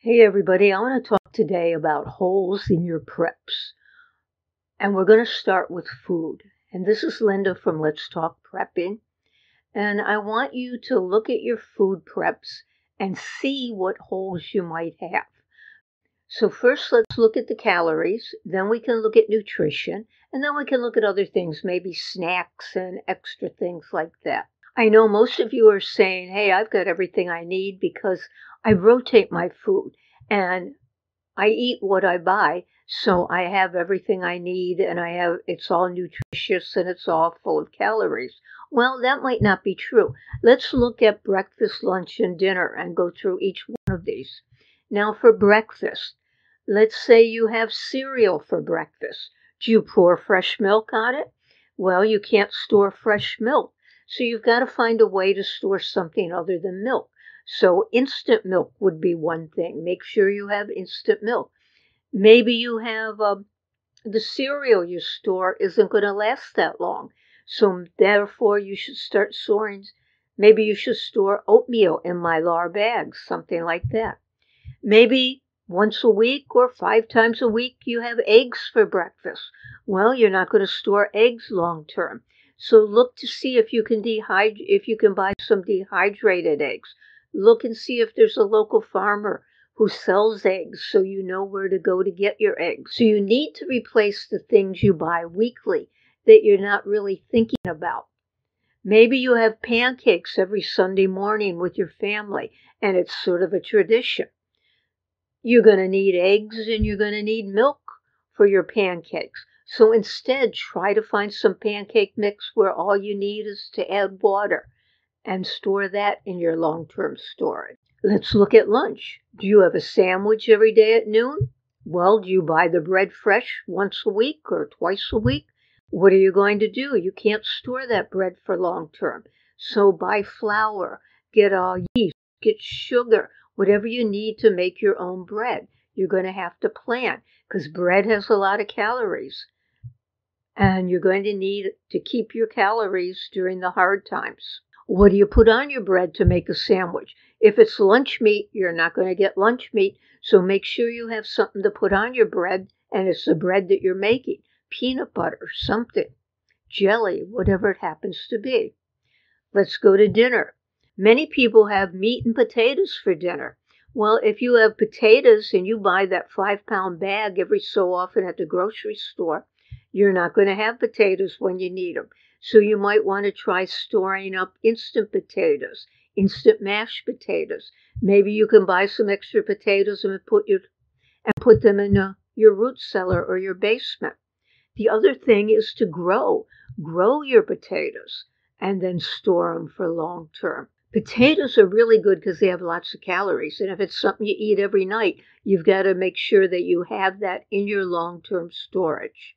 Hey everybody, I want to talk today about holes in your preps. And we're going to start with food. And this is Linda from Let's Talk Prepping. And I want you to look at your food preps and see what holes you might have. So first let's look at the calories, then we can look at nutrition, and then we can look at other things, maybe snacks and extra things like that. I know most of you are saying, hey, I've got everything I need because I rotate my food and I eat what I buy, so I have everything I need and it's all nutritious and it's all full of calories. Well, that might not be true. Let's look at breakfast, lunch, and dinner and go through each one of these. Now for breakfast, let's say you have cereal for breakfast. Do you pour fresh milk on it? Well, you can't store fresh milk. So you've got to find a way to store something other than milk. So instant milk would be one thing. Make sure you have instant milk. Maybe you have the cereal you store isn't going to last that long. So therefore you should start storing, maybe you should store oatmeal in Mylar bags, something like that. Maybe once a week or 5 times a week you have eggs for breakfast. Well, you're not going to store eggs long term. So look to see if you can buy some dehydrated eggs. Look and see if there's a local farmer who sells eggs so you know where to go to get your eggs. So you need to replace the things you buy weekly that you're not really thinking about. Maybe you have pancakes every Sunday morning with your family and it's sort of a tradition. You're going to need eggs and you're going to need milk for your pancakes. So instead, try to find some pancake mix where all you need is to add water and store that in your long-term storage. Let's look at lunch. Do you have a sandwich every day at noon? Well, do you buy the bread fresh once a week or twice a week? What are you going to do? You can't store that bread for long term. So buy flour, get yeast, get sugar, whatever you need to make your own bread. You're going to have to plan because bread has a lot of calories. And you're going to need to keep your calories during the hard times. What do you put on your bread to make a sandwich? If it's lunch meat, you're not going to get lunch meat, so make sure you have something to put on your bread, and it's the bread that you're making. Peanut butter, something, jelly, whatever it happens to be. Let's go to dinner. Many people have meat and potatoes for dinner. Well, if you have potatoes and you buy that 5-pound bag every so often at the grocery store, you're not going to have potatoes when you need them. So you might want to try storing up instant potatoes, instant mashed potatoes. Maybe you can buy some extra potatoes and put them in your root cellar or your basement. The other thing is to grow your potatoes and then store them for long term. Potatoes are really good because they have lots of calories. And if it's something you eat every night, you've got to make sure that you have that in your long-term storage.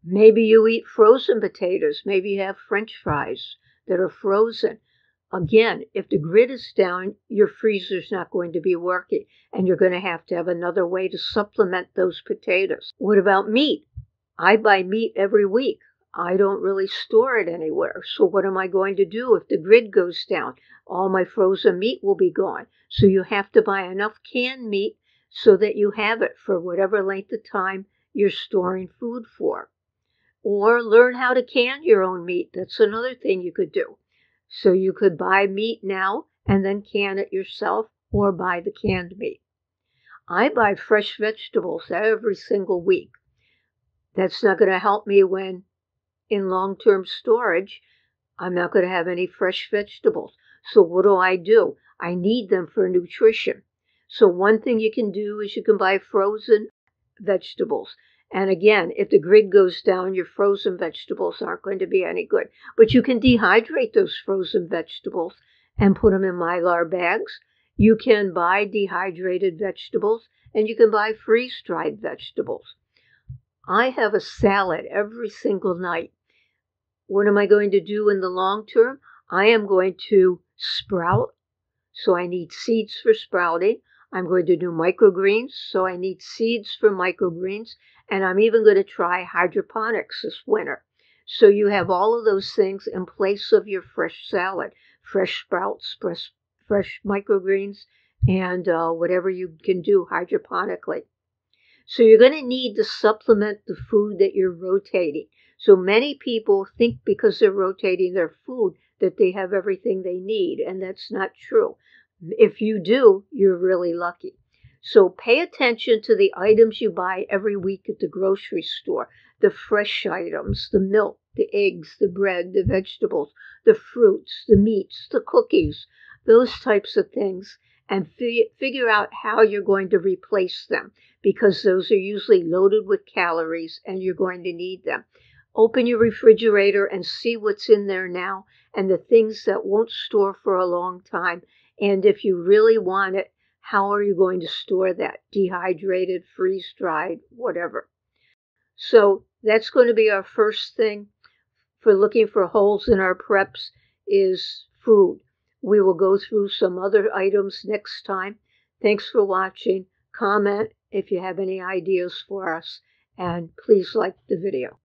Maybe you eat frozen potatoes. Maybe you have French fries that are frozen. Again, if the grid is down, your freezer's not going to be working, and you're going to have another way to supplement those potatoes. What about meat? I buy meat every week. I don't really store it anywhere. So what am I going to do if the grid goes down? All my frozen meat will be gone. So you have to buy enough canned meat so that you have it for whatever length of time you're storing food for. Or learn how to can your own meat. That's another thing you could do. So you could buy meat now and then can it yourself or buy the canned meat. I buy fresh vegetables every single week. That's not going to help me when in long-term storage, I'm not going to have any fresh vegetables. So what do? I need them for nutrition. So one thing you can do is you can buy frozen vegetables. And again, if the grid goes down, your frozen vegetables aren't going to be any good. But you can dehydrate those frozen vegetables and put them in Mylar bags. You can buy dehydrated vegetables, and you can buy freeze-dried vegetables. I have a salad every single night. What am I going to do in the long term? I am going to sprout, so I need seeds for sprouting. I'm going to do microgreens, so I need seeds for microgreens. And I'm even going to try hydroponics this winter. So you have all of those things in place of your fresh salad. Fresh sprouts, fresh microgreens, and whatever you can do hydroponically. So you're going to need to supplement the food that you're rotating. So many people think because they're rotating their food that they have everything they need, and that's not true. If you do, you're really lucky. So pay attention to the items you buy every week at the grocery store. The fresh items, the milk, the eggs, the bread, the vegetables, the fruits, the meats, the cookies, those types of things, and figure out how you're going to replace them, because those are usually loaded with calories and you're going to need them. Open your refrigerator and see what's in there now and the things that won't store for a long time. And if you really want it, how are you going to store that? Dehydrated, freeze-dried, whatever. So that's going to be our first thing for looking for holes in our preps is food. We will go through some other items next time. Thanks for watching. Comment if you have any ideas for us, and please like the video.